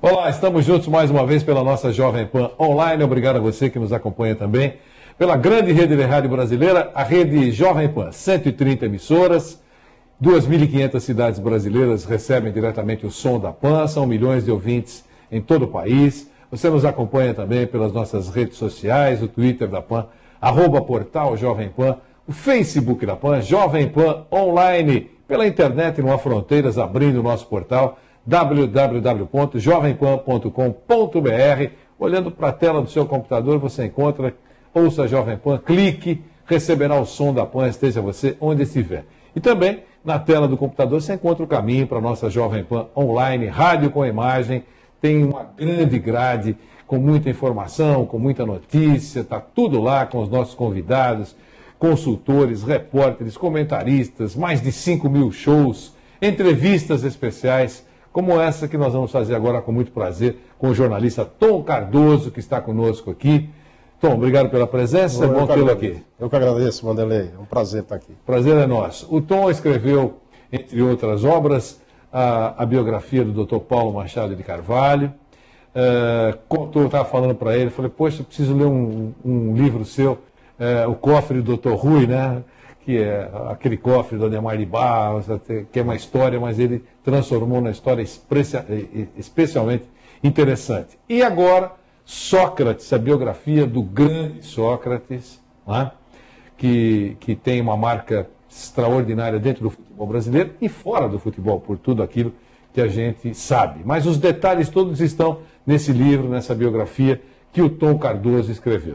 Olá, estamos juntos mais uma vez pela nossa Jovem Pan Online. Obrigado a você que nos acompanha também pela grande rede de rádio brasileira, a rede Jovem Pan. 130 emissoras, 2.500 cidades brasileiras recebem diretamente o som da Pan, são milhões de ouvintes em todo o país. Você nos acompanha também pelas nossas redes sociais, o Twitter da Pan, @portal Jovem Pan, o Facebook da Pan, Jovem Pan Online, pela internet não há fronteiras, abrindo o nosso portal www.jovempan.com.br. Olhando para a tela do seu computador, você encontra, ouça a Jovem Pan, clique, receberá o som da Pan, esteja você onde estiver. E também, na tela do computador, você encontra o caminho para a nossa Jovem Pan Online, rádio com imagem, tem uma grande grade com muita informação, com muita notícia, está tudo lá com os nossos convidados, consultores, repórteres, comentaristas, mais de 5.000 shows, entrevistas especiais, como essa que nós vamos fazer agora com muito prazer com o jornalista Tom Cardoso, que está conosco aqui. Tom, obrigado pela presença, é bom tê-lo aqui. Eu que agradeço, Wanderlei, é um prazer estar aqui. Prazer é nosso. O Tom escreveu, entre outras obras, a biografia do Dr. Paulo Machado de Carvalho. Eu estava falando para ele, falei, poxa, eu preciso ler um livro seu, O Cofre do Dr. Rui, né? Que é aquele cofre do Ademar de Barros, que é uma história, mas ele transformou numa história especialmente interessante. E agora, Sócrates, a biografia do grande Sócrates, né? que tem uma marca extraordinária dentro do futebol brasileiro e fora do futebol, por tudo aquilo que a gente sabe. Mas os detalhes todos estão nesse livro, nessa biografia que o Tom Cardoso escreveu.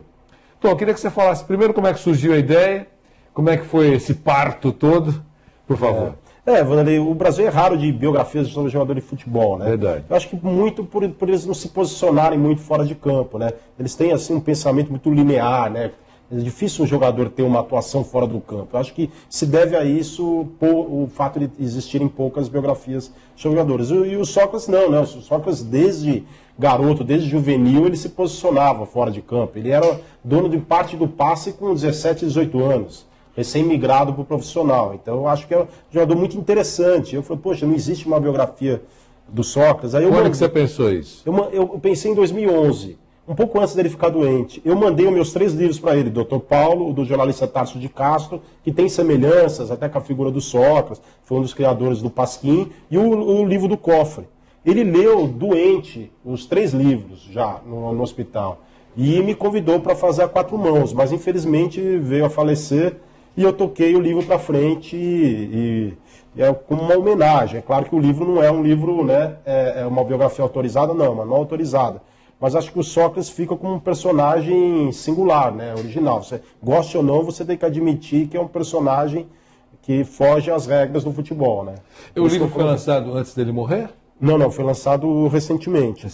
Tom, eu queria que você falasse primeiro como é que surgiu a ideia, como é que foi esse parto todo, por favor. Wanderlei, o Brasil é raro de biografias sobre jogadores de futebol, né? Verdade. Eu acho que muito por eles não se posicionarem muito fora de campo, né? Eles têm, assim, um pensamento muito linear, né? É difícil um jogador ter uma atuação fora do campo. Eu acho que se deve a isso o fato de existirem poucas biografias sobre jogadores. E o Sócrates não, né? O Sócrates, desde garoto, desde juvenil, ele se posicionava fora de campo. Ele era dono de parte do passe com 17, 18 anos. Recém-migrado para o profissional. Então eu acho que é um jogador muito interessante. Eu falei, poxa, não existe uma biografia do Sócrates. Aí Quando que você pensou isso? Eu pensei em 2011, um pouco antes dele ficar doente. Eu mandei os meus 3 livros para ele, Dr. Paulo, o do jornalista Tarso de Castro, que tem semelhanças até com a figura do Sócrates, foi um dos criadores do Pasquim, e o livro do Cofre. Ele leu doente os 3 livros já no hospital e me convidou para fazer a 4 mãos, mas infelizmente veio a falecer. E eu toquei o livro para frente e é como uma homenagem. É claro que o livro não é um livro, né, é uma biografia autorizada, não, mas não autorizada. Mas acho que o Sócrates fica como um personagem singular, né, original. Você goste ou não, você tem que admitir que é um personagem que foge às regras do futebol, né? O livro foi lançado antes dele morrer? Não, foi lançado recentemente.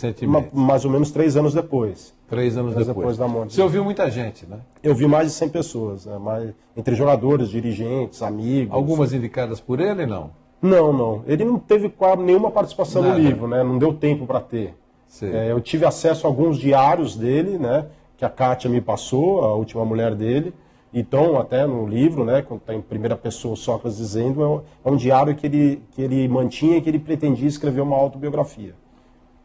Mais ou menos 3 anos depois. 3 anos depois da morte. Você ouviu muita gente, né? Eu vi mais de 100 pessoas, né? Entre jogadores, dirigentes, amigos. Algumas indicadas por ele, não? Não. Ele não teve quase nenhuma participação Nada. no livro, né? Não deu tempo para ter. Eu tive acesso a alguns diários dele, né? Que a Kátia me passou, a última mulher dele. Então, até no livro, né, quando está em primeira pessoa, o Sócrates dizendo, é um diário que ele mantinha e que ele pretendia escrever uma autobiografia.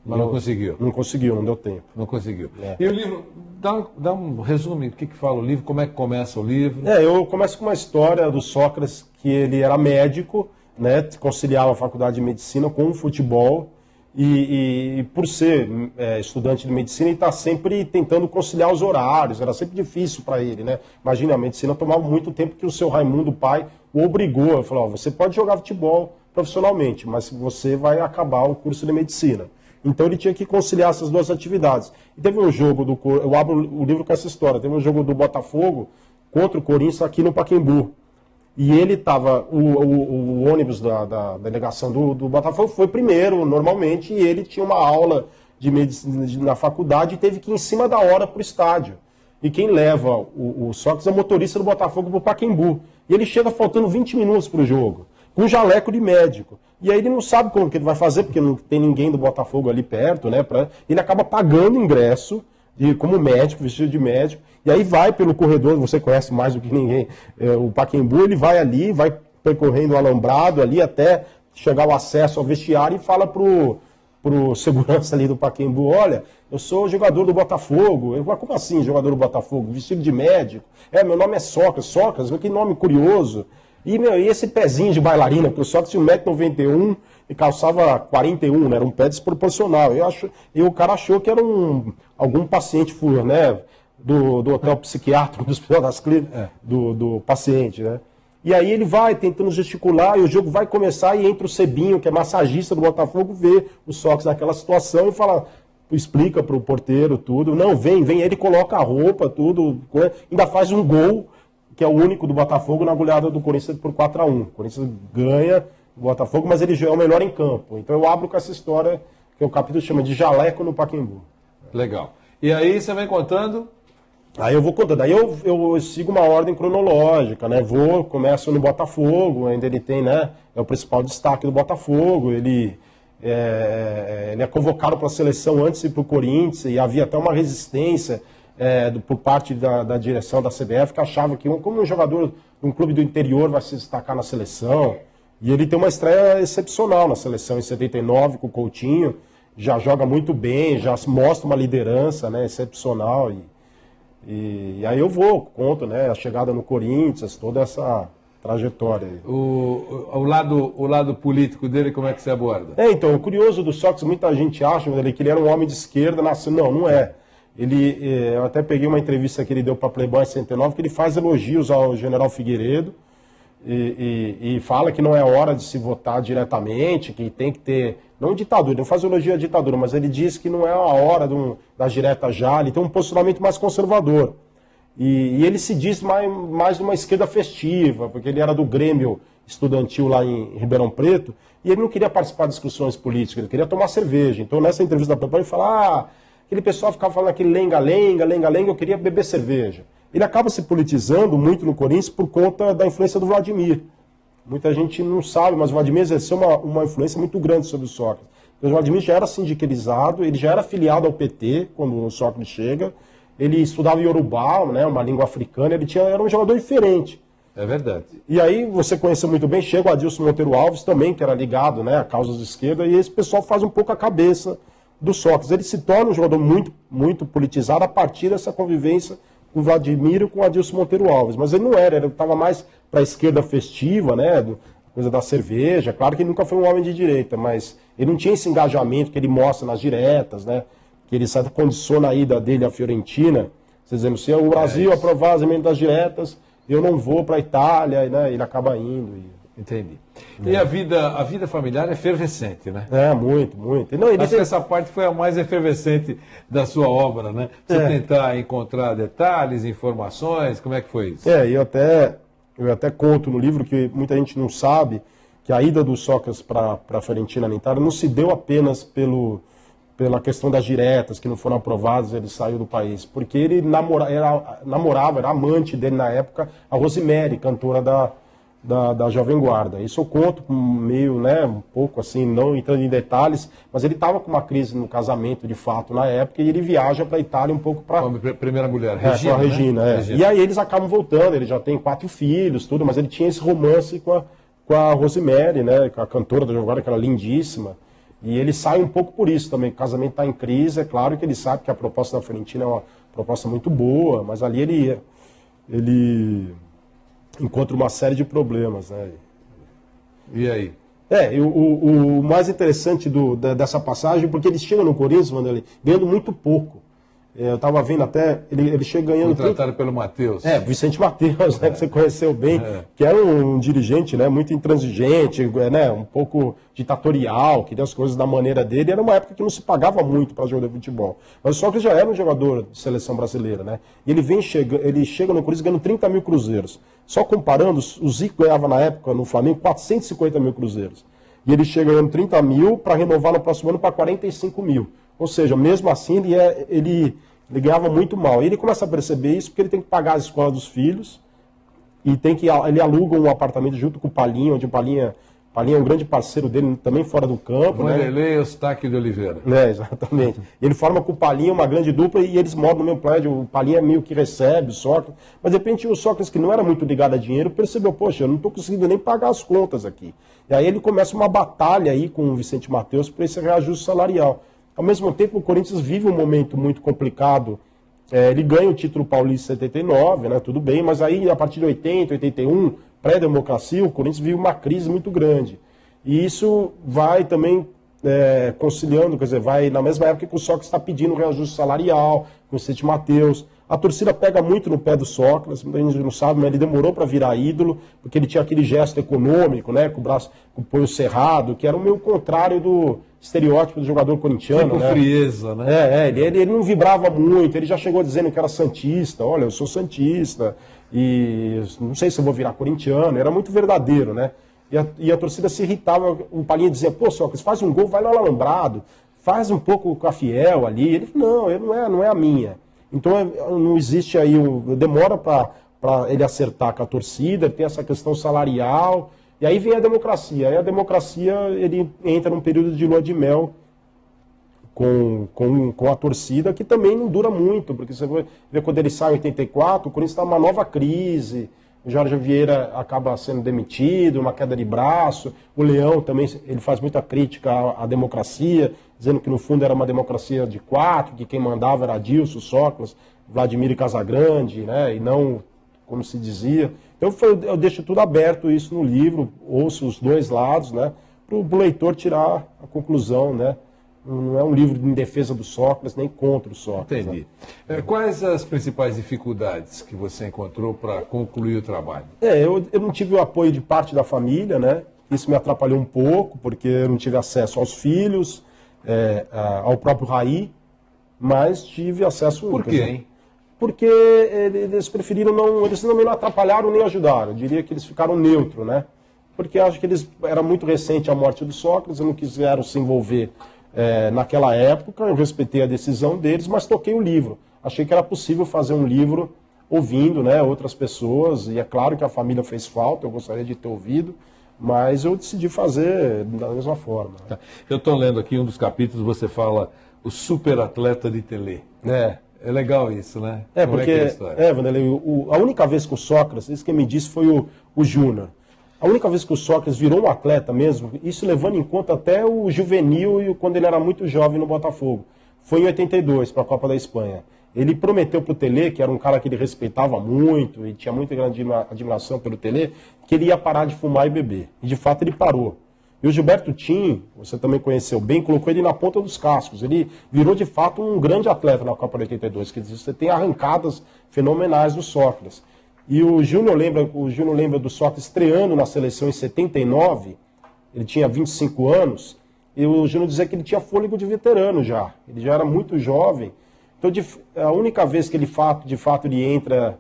Mas não conseguiu? Não conseguiu, não deu tempo. Não conseguiu. E o livro, dá um resumo do que fala o livro, como é que começa o livro? Eu começo com uma história do Sócrates, que ele era médico, né, conciliava a faculdade de medicina com o futebol, e por ser estudante de medicina, ele está sempre tentando conciliar os horários, era sempre difícil para ele, né? Imagina, a medicina tomava muito tempo que o seu Raimundo, o pai, o obrigou. Ele falou, você pode jogar futebol profissionalmente, mas você vai acabar o curso de medicina. Então ele tinha que conciliar essas 2 atividades. E teve um jogo, eu abro o livro com essa história, teve um jogo do Botafogo contra o Corinthians aqui no Pacaembu. E ele estava, o ônibus da delegação do Botafogo foi primeiro, normalmente, e ele tinha uma aula de medicina na faculdade e teve que ir em cima da hora para o estádio. E quem leva o Sócrates é o motorista do Botafogo para o Pacaembu. E ele chega faltando 20 minutos para o jogo, com um jaleco de médico. E aí ele não sabe como que ele vai fazer, porque não tem ninguém do Botafogo ali perto, né? Ele acaba pagando ingresso, como médico, vestido de médico, e aí vai pelo corredor, você conhece mais do que ninguém, o Pacaembu, ele vai ali, vai percorrendo o alambrado ali até chegar o acesso ao vestiário e fala pro pro segurança ali do Pacaembu, olha, eu sou jogador do Botafogo. Eu falei, como assim jogador do Botafogo? Vestido de médico? Meu nome é Sócrates. Sócrates, que nome curioso. E esse pezinho de bailarina, porque o Sócrates tinha 1,91 m e calçava 41, né? Era um pé desproporcional. E o cara achou que era algum paciente né? do hotel psiquiátrico, do Hospital das Clínicas, do paciente, né? E aí ele vai tentando gesticular, e o jogo vai começar, e entra o Cebinho, que é massagista do Botafogo, vê o Sócrates naquela situação e fala, explica pro porteiro tudo. Não, vem, ele coloca a roupa, tudo, ainda faz um gol, que é o único do Botafogo na goleada do Corinthians por 4-1. O Corinthians ganha o Botafogo, mas ele já é o melhor em campo. Então eu abro com essa história, que o capítulo chama de Jaleco no Pacaembu. Legal. E aí você vem contando... Aí eu vou contando, aí eu sigo uma ordem cronológica, né? Começo no Botafogo, ainda ele tem, né? É o principal destaque do Botafogo, ele é convocado para a seleção antes de ir para o Corinthians, e havia até uma resistência por parte da direção da CBF, que achava que como um jogador de um clube do interior vai se destacar na seleção, e ele tem uma estreia excepcional na seleção em 79 com o Coutinho, já joga muito bem, já mostra uma liderança, né? Excepcional, e aí conto, né, a chegada no Corinthians, toda essa trajetória aí. O lado político dele, como é que você aborda? Então, o curioso do Sócrates, muita gente acha que ele era um homem de esquerda, não é. Eu até peguei uma entrevista que ele deu para Playboy em 69, que ele faz elogios ao general Figueiredo, e fala que não é hora de se votar diretamente, que tem que ter... Não ditadura, não faz elogio à ditadura, mas ele diz que não é a hora das diretas já, ele tem um posicionamento mais conservador. E ele se diz mais de uma esquerda festiva, porque ele era do Grêmio estudantil lá em Ribeirão Preto, e ele não queria participar de discussões políticas, ele queria tomar cerveja. Então nessa entrevista da Playboy ele fala, aquele pessoal ficava falando aquele lenga-lenga, eu queria beber cerveja. Ele acaba se politizando muito no Corinthians por conta da influência do Vladimir. Muita gente não sabe, mas o Vladimir exerceu uma influência muito grande sobre o Sócrates. O Vladimir já era sindicalizado, ele já era afiliado ao PT quando o Sócrates chega, ele estudava Yorubá, né, uma língua africana, era um jogador diferente. É verdade. E aí você conhece muito bem, chega o Adilson Monteiro Alves também, que era ligado, né, a causas de esquerda, e esse pessoal faz um pouco a cabeça do Sócrates. Ele se torna um jogador muito, muito politizado a partir dessa convivência com o Vladimir e com o Adilson Monteiro Alves. Mas ele não era, ele estava mais para a esquerda festiva, né, coisa da cerveja. Claro que ele nunca foi um homem de direita, mas ele não tinha esse engajamento que ele mostra nas diretas, né, que ele condiciona a ida dele à Fiorentina, dizendo, se o Brasil aprovar as emendas das diretas, eu não vou para a Itália, né, ele acaba indo. Entendi. E a vida familiar é efervescente, né? Muito, muito. Acho que essa parte foi a mais efervescente da sua obra, né? Você tentar encontrar detalhes, informações, como é que foi isso? Eu até conto no livro que muita gente não sabe que a ida do Sócrates para a Fiorentina na Itália não se deu apenas pela questão das diretas que não foram aprovadas, ele saiu do país, porque ele era amante dele na época, a Rosemary, cantora da Jovem Guarda. Isso eu conto meio, né, um pouco assim, não entrando em detalhes, mas ele estava com uma crise no casamento, de fato, na época, e ele viaja para a Itália um pouco para... A primeira mulher, Regina, com a Regina, né? Regina. E aí eles acabam voltando, ele já tem 4 filhos, tudo, mas ele tinha esse romance com a Rosemary, né, com a cantora da Jovem Guarda, que era lindíssima, e ele sai um pouco por isso também, o casamento está em crise, é claro que ele sabe que a proposta da Fiorentina é uma proposta muito boa, mas ali ele encontra uma série de problemas, né? E aí? O mais interessante dessa passagem, porque eles chegam no Corinthians, Vanderlei, ganhando muito pouco. Eu estava vendo até, ele chega ganhando... Contratado pelo Matheus. Vicente Matheus, né, que você conheceu bem, que era um dirigente, né, muito intransigente, né, um pouco ditatorial, queria as coisas da maneira dele. Era uma época que não se pagava muito para jogador de futebol. Mas o Sócrates já era um jogador de seleção brasileira, né? E ele chega no Corinthians ganhando 30 mil cruzeiros. Só comparando, o Zico ganhava na época no Flamengo 450 mil cruzeiros. E ele chega ganhando 30 mil para renovar no próximo ano para 45 mil. Ou seja, mesmo assim, ele ganhava muito mal. E ele começa a perceber isso porque ele tem que pagar a escola dos filhos e ele aluga um apartamento junto com o Palinha, onde o Palinha Palinha é um grande parceiro dele, também fora do campo. Vanderlei Eustáquio de Oliveira. Exatamente. Ele forma com o Palinha uma grande dupla e eles moram no mesmo prédio. O Palinha meio que recebe o Sócrates. Mas de repente o Sócrates, que não era muito ligado a dinheiro, percebeu, poxa, eu não estou conseguindo nem pagar as contas aqui. E aí ele começa uma batalha aí com o Vicente Mateus para esse reajuste salarial. Ao mesmo tempo, o Corinthians vive um momento muito complicado. Ele ganha o título paulista em 79, né, tudo bem, mas aí a partir de 80, 81, pré-democracia, o Corinthians vive uma crise muito grande. E isso vai também conciliando, quer dizer, vai na mesma época que o Sócrates está pedindo reajuste salarial, com o Vicente Mateus. A torcida pega muito no pé do Sócrates, muita gente não sabe, mas ele demorou para virar ídolo, porque ele tinha aquele gesto econômico, né, com o braço, com o punho cerrado, que era o meio contrário do estereótipo do jogador corintiano. Com frieza, né? Ele não vibrava muito, ele já chegou dizendo que era santista, olha, eu sou santista, e não sei se eu vou virar corintiano, era muito verdadeiro, né? E a torcida se irritava, o Palinha dizia, pô, Sócrates, faz um gol, vai lá no alambrado, faz um pouco com a Fiel ali. Ele falou, não é a minha. Então não existe aí, demora para ele acertar com a torcida, tem essa questão salarial, e aí vem a democracia. Aí a democracia, ele entra num período de lua de mel com a torcida, que também não dura muito, porque você vê quando ele sai em 84, o Corinthians está numa nova crise, o Jorge Vieira acaba sendo demitido, uma queda de braço, o Leão também, ele faz muita crítica à democracia, dizendo que no fundo era uma democracia de 4, que quem mandava era Adilson, Sócrates, Vladimir e Casagrande, né, e não como se dizia. Então eu deixo tudo aberto isso no livro, ouço os dois lados, né, para o leitor tirar a conclusão, né. Não é um livro em defesa do Sócrates, nem contra o Sócrates. Entendi. Quais as principais dificuldades que você encontrou para concluir o trabalho? Eu não tive o apoio de parte da família, né? Isso me atrapalhou um pouco, porque eu não tive acesso aos filhos, ao próprio Raí, mas tive acesso... Por quê, hein? Porque eles preferiram não... Eles não me atrapalharam nem ajudaram. Eu diria que eles ficaram neutros, né? Porque acho que era muito recente a morte do Sócrates, não quiseram se envolver naquela época. Eu respeitei a decisão deles, mas toquei o livro. Achei que era possível fazer um livro ouvindo, né, outras pessoas, e é claro que a família fez falta, eu gostaria de ter ouvido, mas eu decidi fazer da mesma forma. Tá. Eu estou lendo aqui um dos capítulos, você fala o superatleta de Telê. É legal isso, né? Porque, Vanderlei, a única vez que o Sócrates, isso que me disse foi o Júnior. A única vez que o Sócrates virou um atleta mesmo, isso levando em conta até o juvenil e quando ele era muito jovem no Botafogo, foi em 82, para a Copa da Espanha. Ele prometeu para o Telê, que era um cara que ele respeitava muito e tinha muita grande admiração pelo Telê, que ele ia parar de fumar e beber. E de fato ele parou. E o Gilberto Tim, você também conheceu bem, colocou ele na ponta dos cascos. Ele virou de fato um grande atleta na Copa de 82. Quer dizer, você tem arrancadas fenomenais do Sócrates. E o Júnior lembra do Sócrates estreando na seleção em 79, ele tinha 25 anos, e o Júnior dizia que ele tinha fôlego de veterano já, ele já era muito jovem. Então a única vez que ele de fato ele entra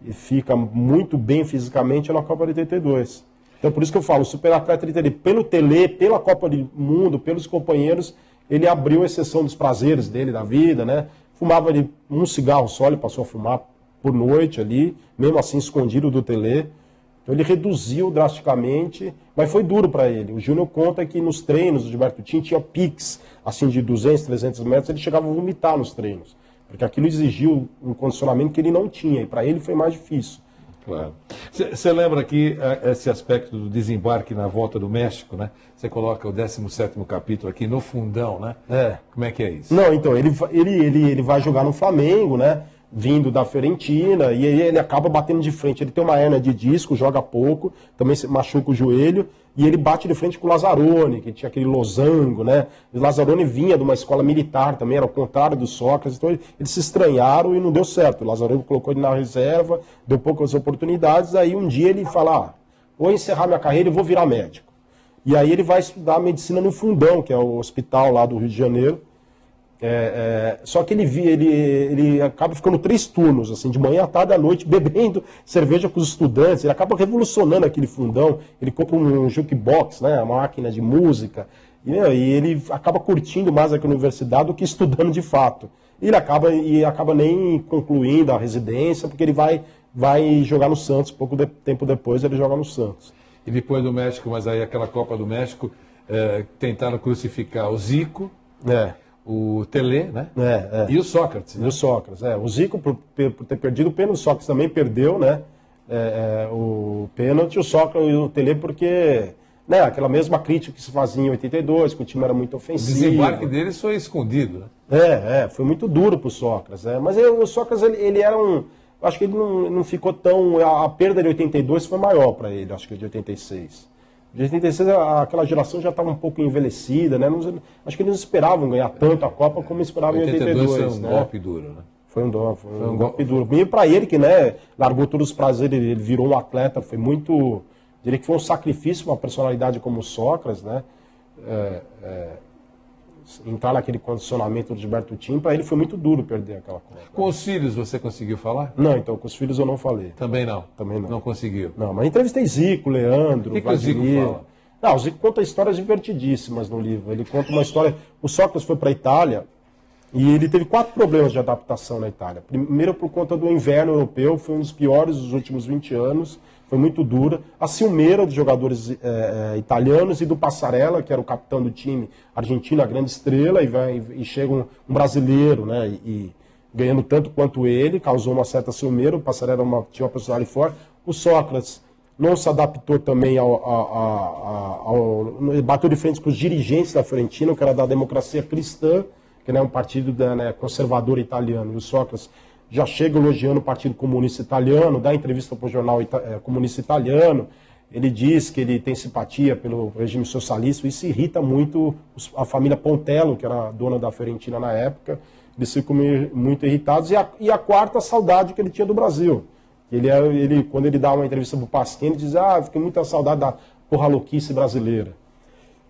e fica muito bem fisicamente é na Copa de 82. Então por isso que eu falo, o superatleta pelo Telê, pela Copa do Mundo, pelos companheiros, ele abriu a exceção dos prazeres dele, da vida, né? Fumava um cigarro só, ele passou a fumar por noite ali, mesmo assim escondido do Telê. Então ele reduziu drasticamente, mas foi duro para ele. O Júnior conta que nos treinos do Gilberto Tim tinha piques, assim de 200, 300 metros, ele chegava a vomitar nos treinos, porque aquilo exigiu um condicionamento que ele não tinha, e para ele foi mais difícil. Claro. Você lembra aqui esse aspecto do desembarque na volta do México, né? Você coloca o 17º capítulo aqui no fundão, né? Como é que é isso? Não, então, ele vai jogar no Flamengo, né? Vindo da Fiorentina, e aí ele acaba batendo de frente. Ele tem uma hérnia de disco, joga pouco, também se machuca o joelho, e ele bate de frente com o Lazzaroni, que tinha aquele losango, né? E o Lazzaroni vinha de uma escola militar também, era o contrário do Sócrates, então eles se estranharam e não deu certo. O Lazzaroni colocou ele na reserva, deu poucas oportunidades, aí um dia ele fala, vou encerrar minha carreira e vou virar médico. E aí ele vai estudar medicina no Fundão, que é o hospital lá do Rio de Janeiro. Só que ele acaba ficando 3 turnos, assim, de manhã, à tarde, à noite, bebendo cerveja com os estudantes. Ele acaba revolucionando aquele Fundão. Ele compra um jukebox, né, uma máquina de música, e ele acaba curtindo mais aqui na universidade do que estudando de fato. E ele acaba nem concluindo a residência, porque ele vai jogar no Santos. Pouco tempo depois ele joga no Santos. E depois do México, mas aí aquela Copa do México, tentaram crucificar o Zico, o Telê, né? E o Sócrates. Né? E o Sócrates, O Zico, por ter perdido o pênalti, o Sócrates também perdeu, né? O pênalti, o Sócrates e o Telê, porque... Né, aquela mesma crítica que se fazia em 82, que o time era muito ofensivo. O desembarque deles foi escondido, né? Foi muito duro para o Sócrates. Mas o Sócrates, ele era um... Acho que ele não ficou tão... A perda de 82 foi maior para ele, acho que de 86. De 86, aquela geração já estava um pouco envelhecida, né? Acho que eles não esperavam ganhar tanto a Copa como esperavam em 82. Foi um golpe duro, né? Foi um golpe duro. E para ele, que né, largou todos os prazeres, ele virou um atleta, foi muito... Diria que foi um sacrifício para uma personalidade como o Sócrates, né? Entrar naquele condicionamento do Gilberto Tim, para ele foi muito duro perder aquela Copa. Com os filhos você conseguiu falar? Não, então com os filhos eu não falei. Também não? Também não. Não conseguiu? Não, mas entrevistei Zico, Leandro, o que o Zico fala? Não, o Zico conta histórias divertidíssimas no livro. Ele conta uma história... O Sócrates foi para a Itália e ele teve 4 problemas de adaptação na Itália. Primeiro, por conta do inverno europeu, foi um dos piores dos últimos 20 anos. Foi muito dura. A ciumeira dos jogadores italianos e do Passarella, que era o capitão do time argentino, a grande estrela, e chega um brasileiro, né, e ganhando tanto quanto ele, causou uma certa ciumeira. O Passarella tinha uma personalidade forte. O Sócrates não se adaptou também bateu de frente com os dirigentes da Fiorentina, que era da Democracia Cristã, que é um partido conservador italiano. E o Sócrates já chega elogiando o Partido Comunista Italiano, dá entrevista para o jornal comunista italiano, ele diz que ele tem simpatia pelo regime socialista, e isso irrita muito a família Pontello, que era a dona da Fiorentina na época, eles ficam muito irritados, e a quarta, saudade que ele tinha do Brasil. Quando ele dá uma entrevista para o Pasquini, ele diz, fiquei muita saudade da porra louquice brasileira.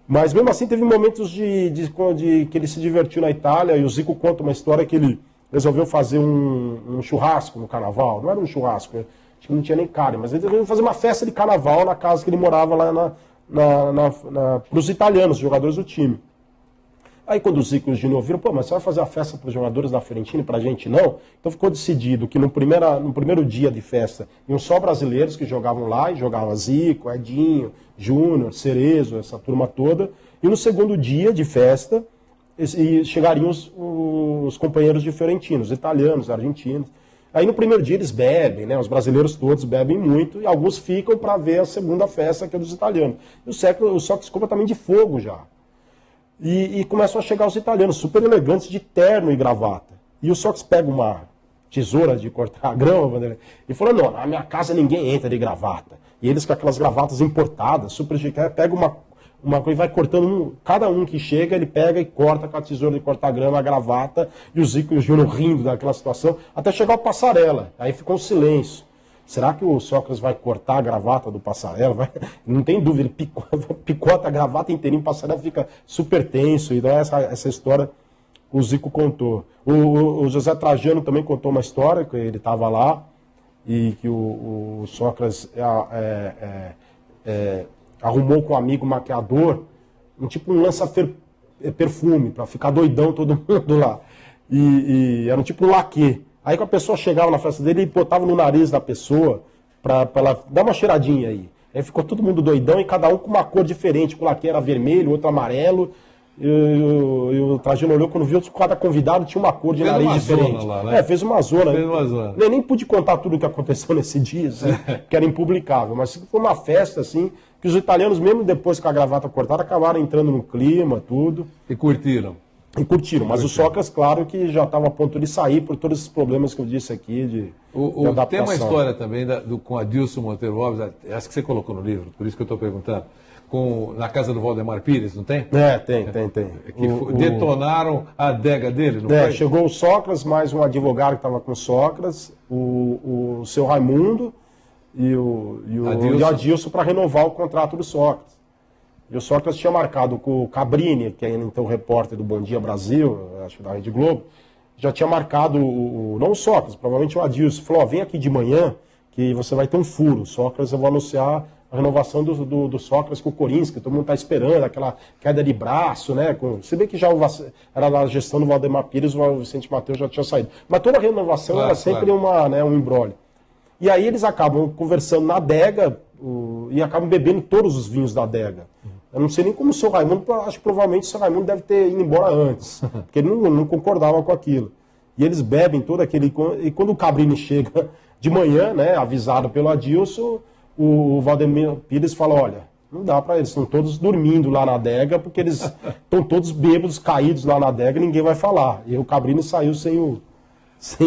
Mas mesmo assim teve momentos que ele se divertiu na Itália, e o Zico conta uma história que ele resolveu fazer um churrasco no carnaval. Não era um churrasco, acho que não tinha nem carne, mas ele resolveu fazer uma festa de carnaval na casa que ele morava lá para os italianos, os jogadores do time. Aí quando o Zico e o Júnior viram, mas você vai fazer a festa para os jogadores da Fiorentina e para a gente não? Então ficou decidido que no primeiro dia de festa iam só brasileiros que jogavam lá, e jogavam Zico, Edinho, Júnior, Cerezo, essa turma toda. E no segundo dia de festa, e chegariam os companheiros de Fiorentina, os italianos, argentinos. Aí no primeiro dia eles bebem, né? Os brasileiros todos bebem muito, e alguns ficam para ver a segunda festa, que é dos italianos. E o Sócrates ficou também de fogo já. E começam a chegar os italianos, super elegantes, de terno e gravata. E o Sócrates pega uma tesoura de cortar grama, e falou, não, na minha casa ninguém entra de gravata. E eles com aquelas gravatas importadas, super chique, pega uma coisa e vai cortando, cada um que chega, ele pega e corta com a tesoura de cortar grama, a gravata, e o Zico e o Júnior rindo daquela situação, até chegar o Passarella. Aí ficou um silêncio. Será que o Sócrates vai cortar a gravata do Passarella? Não tem dúvida, ele picota a gravata inteirinho, o Passarella fica super tenso. Então essa história o Zico contou. O José Trajano também contou uma história, que ele estava lá, e que o Sócrates arrumou com um amigo maquiador, tipo um lança-perfume, para ficar doidão todo mundo lá. E era um tipo um laquê. Aí quando a pessoa chegava na festa dele, ele botava no nariz da pessoa para ela dar uma cheiradinha aí. Aí ficou todo mundo doidão e cada um com uma cor diferente. O laquê era vermelho, o outro amarelo. E o Trajano olhou, quando viu, cada convidado tinha uma cor de nariz diferente. Lá, né? Fez uma zona. Fez uma zona. Eu nem pude contar tudo o que aconteceu nesse dia, assim, que era impublicável. Mas foi uma festa, assim, que os italianos, mesmo depois com a gravata cortada, acabaram entrando no clima, tudo. E curtiram. Mas o Sócrates, claro, que já estava a ponto de sair por todos esses problemas que eu disse aqui de adaptação. Tem uma história também com Adilson Monteiro Alves, essa que você colocou no livro, por isso que eu estou perguntando, na casa do Valdemar Pires, não tem? Tem. Que detonaram a adega dele, não foi? Chegou o Sócrates, mais um advogado que estava com o Sócrates, o seu Raimundo e o Adilson para renovar o contrato do Sócrates. E o Sócrates tinha marcado com o Cabrini, que é então repórter do Bom Dia Brasil, acho que da Rede Globo, já tinha marcado, não o Sócrates, provavelmente o Adilson, falou, vem aqui de manhã que você vai ter um furo. O Sócrates, eu vou anunciar a renovação do Sócrates com o Corinthians, que todo mundo está esperando, aquela queda de braço, né? Se bem que já era na gestão do Valdemar Pires, o Vicente Mateus já tinha saído. Mas toda renovação era sempre um imbróglio. E aí eles acabam conversando na adega, e acabam bebendo todos os vinhos da adega. Eu não sei nem como o seu Raimundo, acho que provavelmente o seu Raimundo deve ter ido embora antes, porque ele não concordava com aquilo. E eles bebem todo aquele... E quando o Cabrini chega de manhã, né, avisado pelo Adilson, o Valdemir Pires fala, olha, não dá para eles, estão todos dormindo lá na adega, porque eles estão todos bêbados, caídos lá na adega, e ninguém vai falar. E o Cabrini saiu sem o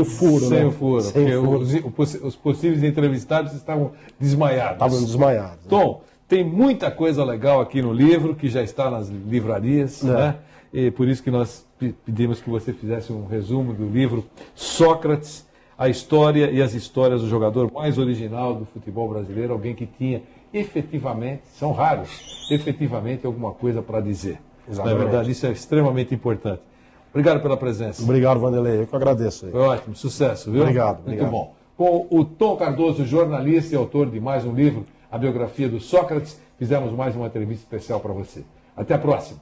furo, Sem né? o furo, sem porque furo. os possíveis entrevistados estavam desmaiados. Estavam desmaiados. Tom, tem muita coisa legal aqui no livro, que já está nas livrarias, né? E por isso que nós pedimos que você fizesse um resumo do livro Sócrates, a história e as histórias do jogador mais original do futebol brasileiro, alguém que tinha efetivamente, são raros, efetivamente alguma coisa para dizer. Exatamente. Na verdade, isso é extremamente importante. Obrigado pela presença. Obrigado, Vanderlei. Eu que agradeço. Aí. Foi ótimo, sucesso, viu? Obrigado. Muito bom. Com o Tom Cardoso, jornalista e autor de mais um livro, a biografia do Sócrates, fizemos mais uma entrevista especial para você. Até a próxima.